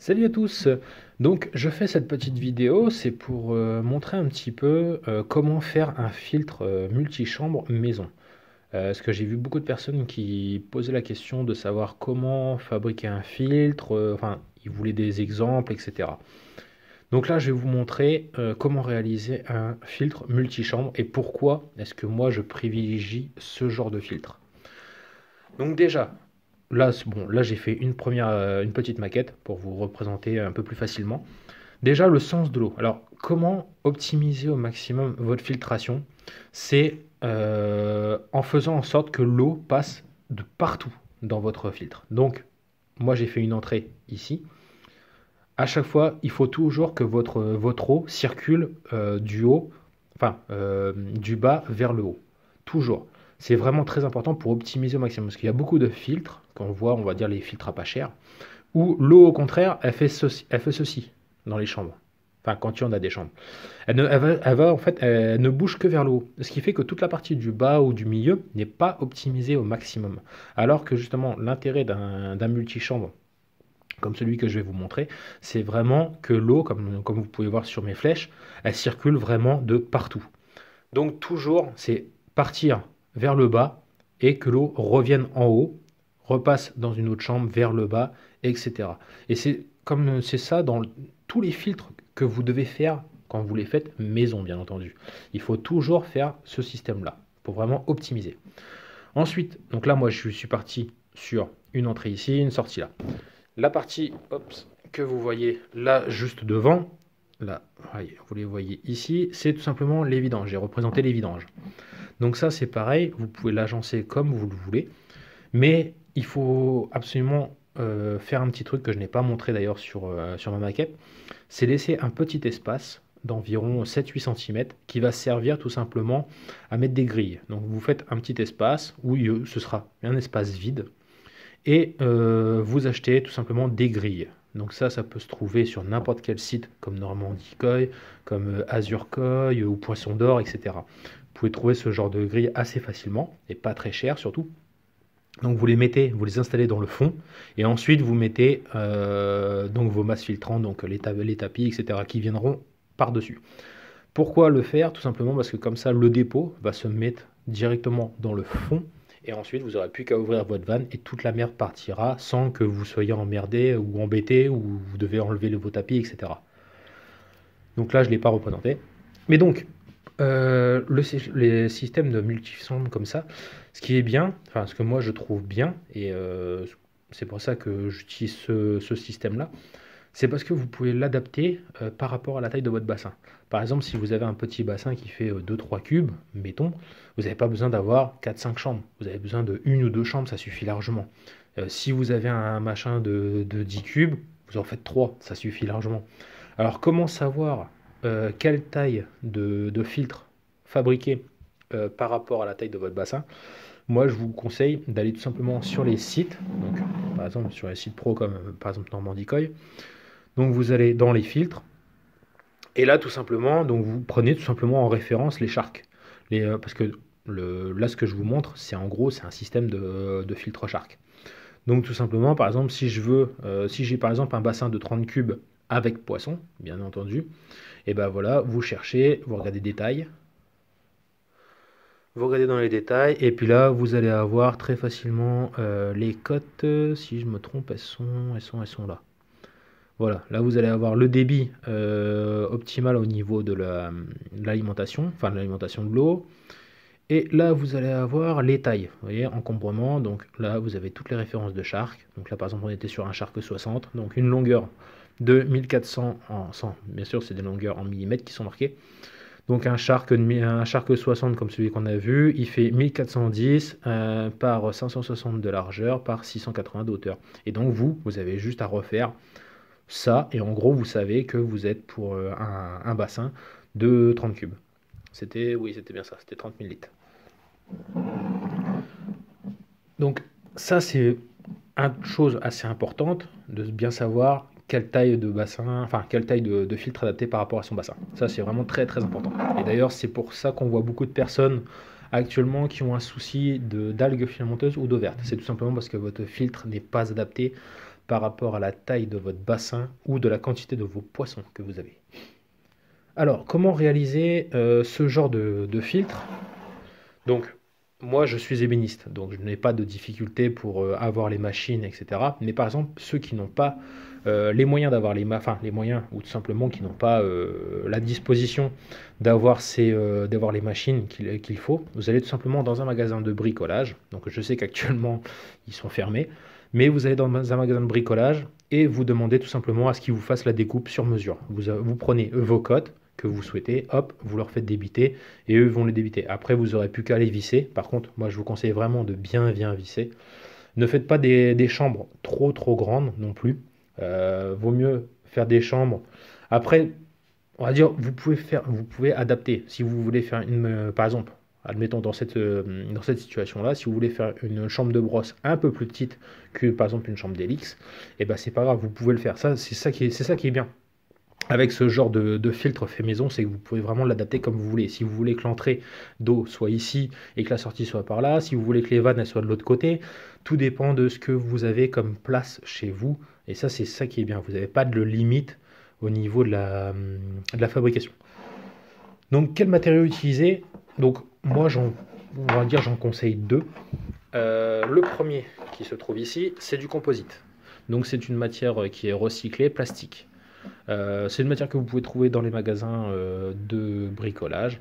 Salut à tous! Donc je fais cette petite vidéo, c'est pour montrer un petit peu comment faire un filtre multichambre maison. Parce que j'ai vu beaucoup de personnes qui posaient la question de savoir comment fabriquer un filtre, enfin ils voulaient des exemples, etc. Donc là je vais vous montrer comment réaliser un filtre multichambre et pourquoi est-ce que moi je privilégie ce genre de filtre. Donc déjà, là, bon, là j'ai fait une petite maquette pour vous représenter un peu plus facilement. Déjà, le sens de l'eau. Alors, comment optimiser au maximum votre filtration? C'est en faisant en sorte que l'eau passe de partout dans votre filtre. Donc, moi j'ai fait une entrée ici. À chaque fois, il faut toujours que votre eau circule du haut, enfin du bas vers le haut. Toujours. C'est vraiment très important pour optimiser au maximum. Parce qu'il y a beaucoup de filtres, qu'on voit, on va dire les filtres à pas cher, où l'eau, au contraire, elle fait ceci dans les chambres. Enfin, quand il y en a des chambres. En fait, elle ne bouge que vers le haut. Ce qui fait que toute la partie du bas ou du milieu n'est pas optimisée au maximum. Alors que justement, l'intérêt d'un multichambre, comme celui que je vais vous montrer, c'est vraiment que l'eau, comme vous pouvez voir sur mes flèches, elle circule vraiment de partout. Donc toujours, c'est partir vers le bas et que l'eau revienne en haut, repasse dans une autre chambre vers le bas, etc. Et c'est ça dans tous les filtres que vous devez faire quand vous les faites maison, bien entendu. Il faut toujours faire ce système-là pour vraiment optimiser. Ensuite, donc là, moi, je suis parti sur une entrée ici, une sortie là. La partie que vous voyez là, juste devant, là, vous les voyez ici, c'est tout simplement les vidanges. J'ai représenté les vidanges. Donc ça, c'est pareil, vous pouvez l'agencer comme vous le voulez, mais il faut absolument faire un petit truc que je n'ai pas montré d'ailleurs sur ma maquette, c'est laisser un petit espace d'environ 7-8 cm qui va servir tout simplement à mettre des grilles. Donc vous faites un petit espace où ce sera un espace vide et vous achetez tout simplement des grilles. Donc ça peut se trouver sur n'importe quel site comme Normandie Koi, comme Azure Koi ou Poisson d'Or, etc. Vous pouvez trouver ce genre de grille assez facilement et pas très cher surtout. Donc vous les installez dans le fond et ensuite vous mettez donc vos masses filtrantes, donc les tapis, etc. qui viendront par-dessus. Pourquoi le faire? Tout simplement parce que comme ça le dépôt va se mettre directement dans le fond et ensuite vous n'aurez plus qu'à ouvrir votre vanne et toute la merde partira sans que vous soyez emmerdé ou embêté ou vous devez enlever vos tapis, etc. Donc là je ne l'ai pas représenté. Mais donc les systèmes de multifonds comme ça, ce qui est bien, enfin ce que moi je trouve bien, et c'est pour ça que j'utilise ce système-là, c'est parce que vous pouvez l'adapter par rapport à la taille de votre bassin. Par exemple, si vous avez un petit bassin qui fait 2-3 cubes, mettons, vous n'avez pas besoin d'avoir 4-5 chambres. Vous avez besoin de 1 ou 2 chambres, ça suffit largement. Si vous avez un machin de 10 cubes, vous en faites 3, ça suffit largement. Alors comment savoir quelle taille de filtre fabriquer par rapport à la taille de votre bassin? Moi, je vous conseille d'aller tout simplement sur les sites, donc par exemple sur les sites pro comme par exemple Normandie Koi. Donc vous allez dans les filtres et là tout simplement, donc vous prenez tout simplement en référence les Shark. Parce que là ce que je vous montre, c'est en gros c'est un système de filtre Shark. Donc tout simplement, par exemple, si j'ai par exemple un bassin de 30 cubes avec poisson, bien entendu, et ben voilà, vous cherchez, vous regardez détails, vous regardez dans les détails, et puis là vous allez avoir très facilement les cotes, si je me trompe, elles sont là. Voilà, là vous allez avoir le débit optimal au niveau de l'alimentation, enfin de l'alimentation de l'eau. Et là vous allez avoir les tailles, vous voyez, encombrement, donc là vous avez toutes les références de Shark. Donc là par exemple on était sur un Shark 60, donc une longueur de 1400 en 100, bien sûr c'est des longueurs en millimètres qui sont marquées. Donc un Shark 60 comme celui qu'on a vu, il fait 1410 par 560 de largeur par 680 de hauteur. Et donc vous avez juste à refaire ça, et en gros vous savez que vous êtes pour un bassin de 30 cubes. Oui, c'était bien ça, c'était 30 000 litres. Donc ça c'est une chose assez importante de bien savoir quelle taille de bassin, enfin quelle taille de filtre adapté par rapport à son bassin. Ça c'est vraiment très très important. Et d'ailleurs c'est pour ça qu'on voit beaucoup de personnes actuellement qui ont un souci d'algues filamenteuses ou d'eau verte. C'est tout simplement parce que votre filtre n'est pas adapté par rapport à la taille de votre bassin ou de la quantité de vos poissons que vous avez. Alors, comment réaliser ce genre de filtre? Donc, moi, je suis ébéniste, donc je n'ai pas de difficulté pour avoir les machines, etc. Mais par exemple, ceux qui n'ont pas les moyens d'avoir les moyens, ou tout simplement qui n'ont pas la disposition d'avoir les machines qu'il faut, vous allez tout simplement dans un magasin de bricolage. Donc, je sais qu'actuellement, ils sont fermés, mais vous allez dans un magasin de bricolage et vous demandez tout simplement à ce qu'ils vous fassent la découpe sur mesure. Vous prenez vos cotes que vous souhaitez, hop, vous leur faites débiter et eux vont les débiter. Après, vous n'aurez plus qu'à les visser. Par contre, moi, je vous conseille vraiment de bien visser. Ne faites pas des chambres trop grandes non plus. Vaut mieux faire des chambres. Après, on va dire, vous pouvez adapter. Si vous voulez faire par exemple, admettons dans cette situation-là, si vous voulez faire une chambre de brosse un peu plus petite que par exemple une chambre d'Helix, et ben c'est pas grave, vous pouvez le faire. Ça, c'est ça qui est bien. Avec ce genre de filtre fait maison, c'est que vous pouvez vraiment l'adapter comme vous voulez. Si vous voulez que l'entrée d'eau soit ici et que la sortie soit par là, si vous voulez que les vannes elles soient de l'autre côté, tout dépend de ce que vous avez comme place chez vous. Et ça, c'est ça qui est bien. Vous n'avez pas de limite au niveau de la fabrication. Donc, quel matériau utiliser? Donc, moi, on va dire, j'en conseille deux. Le premier qui se trouve ici, c'est du composite. Donc, c'est une matière qui est recyclée, plastique. C'est une matière que vous pouvez trouver dans les magasins de bricolage.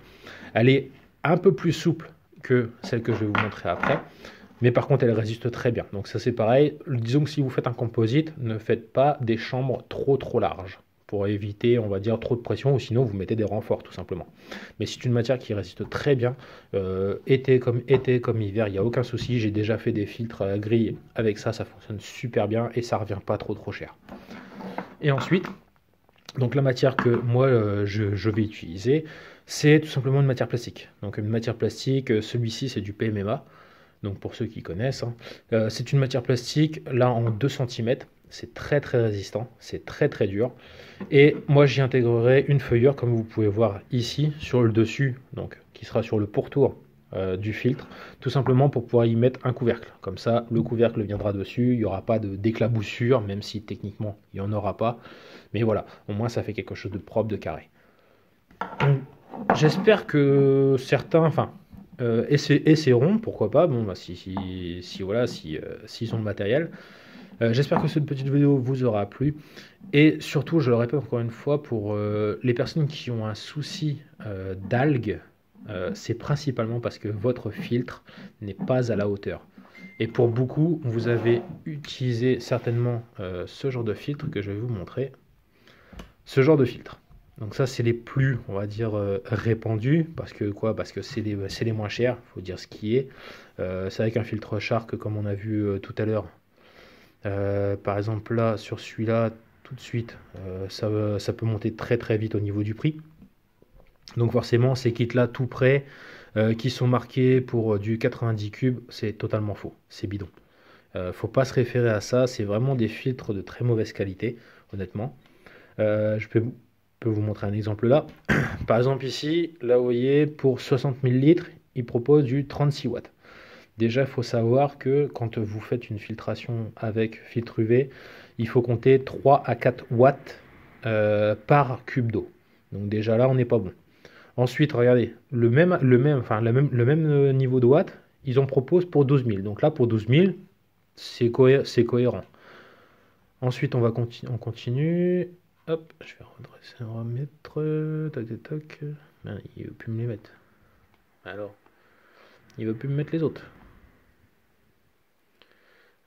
Elle est un peu plus souple que celle que je vais vous montrer après, mais par contre elle résiste très bien. Donc ça c'est pareil, disons que si vous faites un composite, ne faites pas des chambres trop larges pour éviter, on va dire, trop de pression, ou sinon vous mettez des renforts tout simplement. Mais c'est une matière qui résiste très bien, été comme hiver, il n'y a aucun souci. J'ai déjà fait des filtres à grille avec ça, ça fonctionne super bien et ça revient pas trop cher. Et ensuite, donc la matière que moi je vais utiliser, c'est tout simplement une matière plastique. Donc une matière plastique, celui-ci c'est du PMMA, donc pour ceux qui connaissent, hein. C'est une matière plastique, là en 2 cm, c'est très résistant, c'est très dur. Et moi j'y intégrerai une feuillure comme vous pouvez voir ici sur le dessus, donc qui sera sur le pourtour du filtre, tout simplement pour pouvoir y mettre un couvercle. Comme ça, le couvercle viendra dessus, il n'y aura pas d'éclaboussure, même si techniquement il n'y en aura pas. Mais voilà, au moins ça fait quelque chose de propre, de carré. J'espère que certains, essaieront, pourquoi pas, bon, bah, s'ils ont le matériel. J'espère que cette petite vidéo vous aura plu. Et surtout, je le répète encore une fois, pour les personnes qui ont un souci d'algues, c'est principalement parce que votre filtre n'est pas à la hauteur. Et pour beaucoup, vous avez utilisé certainement ce genre de filtre que je vais vous montrer. Ce genre de filtre. Donc ça, c'est les plus, on va dire, répandus. Parce que quoi? Parce que c'est les moins chers, il faut dire ce qui est. C'est avec un filtre Shark, comme on a vu tout à l'heure. Par exemple, là, sur celui-là, tout de suite, ça peut monter très vite au niveau du prix. Donc forcément, ces kits-là, tout prêts, qui sont marqués pour du 90 cubes, c'est totalement faux. C'est bidon. Faut pas se référer à ça. C'est vraiment des filtres de très mauvaise qualité, honnêtement. Je peux vous montrer un exemple là. Par exemple ici, là vous voyez, pour 60 ml, il propose du 36 watts. Déjà, il faut savoir que quand vous faites une filtration avec filtre UV, il faut compter 3 à 4 watts par cube d'eau. Donc déjà là, on n'est pas bon. Ensuite, regardez, le même niveau de watts, ils en proposent pour 12 000. Donc là, pour 12 000, c'est cohérent. Ensuite, on continue. Hop, je vais redresser, remettre. Tac. Il veut plus me les mettre. Alors, il veut plus me mettre les autres.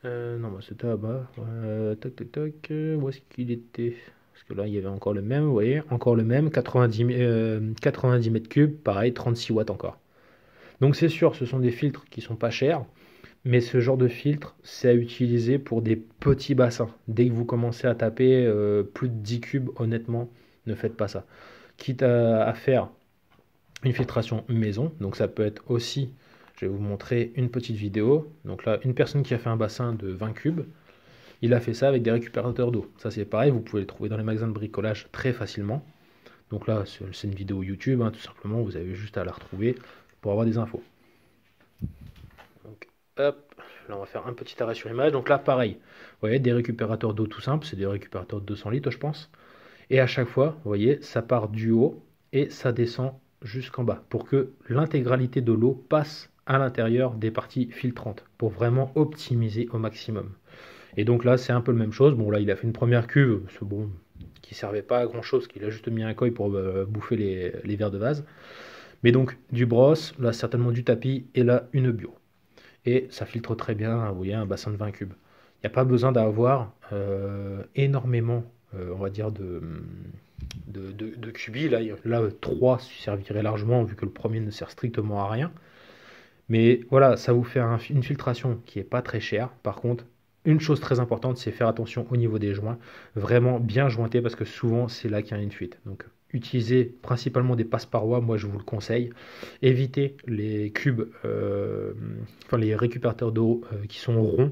Non, bah c'était là-bas. Tac. Où est-ce qu'il était? Parce que là, il y avait encore le même, vous voyez, encore le même. 90 mètres cubes, pareil, 36 watts encore. Donc c'est sûr, ce sont des filtres qui sont pas chers. Mais ce genre de filtre, c'est à utiliser pour des petits bassins. Dès que vous commencez à taper plus de 10 cubes, honnêtement, ne faites pas ça. Quitte à faire une filtration maison, donc ça peut être aussi, je vais vous montrer une petite vidéo. Donc là, une personne qui a fait un bassin de 20 cubes, il a fait ça avec des récupérateurs d'eau. Ça c'est pareil, vous pouvez le trouver dans les magasins de bricolage très facilement. Donc là, c'est une vidéo YouTube, hein, tout simplement, vous avez juste à la retrouver pour avoir des infos. Donc, hop, Là, on va faire un petit arrêt sur image. Donc là, pareil, vous voyez, des récupérateurs d'eau tout simples, c'est des récupérateurs de 200 litres, je pense. Et à chaque fois, vous voyez, ça part du haut et ça descend jusqu'en bas pour que l'intégralité de l'eau passe à l'intérieur des parties filtrantes pour vraiment optimiser au maximum. Et donc là, c'est un peu la même chose. Bon, là, il a fait une première cuve, c'est bon, qui servait pas à grand chose, qu'il a juste mis un coil pour bouffer les verres de vase. Mais donc, du brosse, là, certainement du tapis, et là, une bio. Et ça filtre très bien, vous voyez, un bassin de 20 cubes. Il n'y a pas besoin d'avoir énormément, on va dire, de cubis. Là, 3 servirait largement, vu que le premier ne sert strictement à rien. Mais voilà, ça vous fait une filtration qui n'est pas très chère. Par contre, une chose très importante, c'est faire attention au niveau des joints. Vraiment bien jointer parce que souvent, c'est là qu'il y a une fuite. Donc, utilisez principalement des passe-parois, moi je vous le conseille. Évitez les cubes, enfin les récupérateurs d'eau qui sont ronds.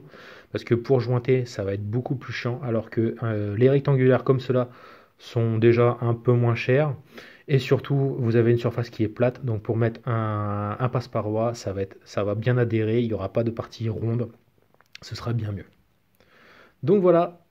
Parce que pour jointer, ça va être beaucoup plus chiant. Alors que les rectangulaires comme cela sont déjà un peu moins chers. Et surtout, vous avez une surface qui est plate, donc pour mettre un passe-paroi, ça va bien adhérer, il n'y aura pas de partie ronde, ce sera bien mieux. Donc voilà,